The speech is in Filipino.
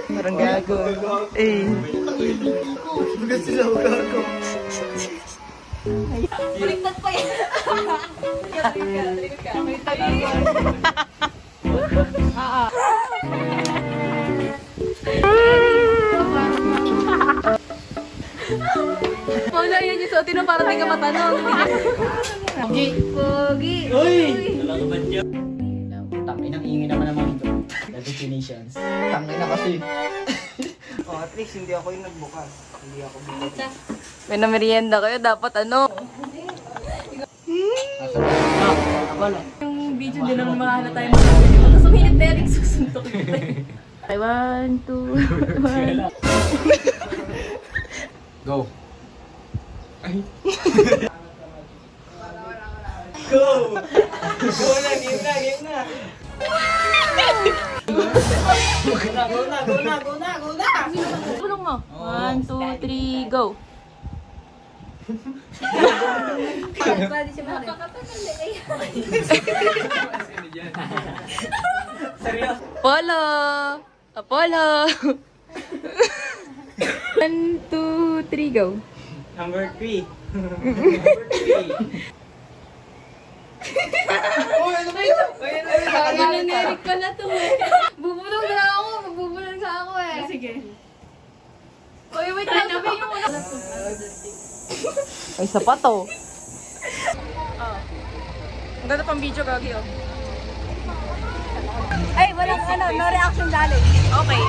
Parang gago. Eh. Bagat sila ako gago. Baliktad pa yan. Paula, yan yung suotin mo para di ka matanong. Pogi! Pogi! Uy! Nalakabad niya. Tangin ang ingin naman naman ito. The definitions. Tangin na kasi. Oh, at least hindi ako yung nagbukas. Hindi ako bukas. May namerienda kayo, dapat ano? Wala. Yung video din naman mahala tayo mag-video. Tapos uminit na Eric, susuntok kita. Okay, 1, 2, 1. Go. Ay. Go! Go na, game na, game na! Go na! Tulong mo. 1, 2, 3, go. Pwede siya mga napakatagal eh. Seryoso? Apollo! Apollo! 1, 2, 3, go. Number 3. Oh, ano ba yun? Ano na Eric ka na to eh. Bubulong na ako. Magbubulong na ako eh. Sige. Uy, wait lang. Sabi yung una. Ay, sapat oh. Ang ganda pang video, Gagi oh. Ay, walang ano. No reaction dali. Okay.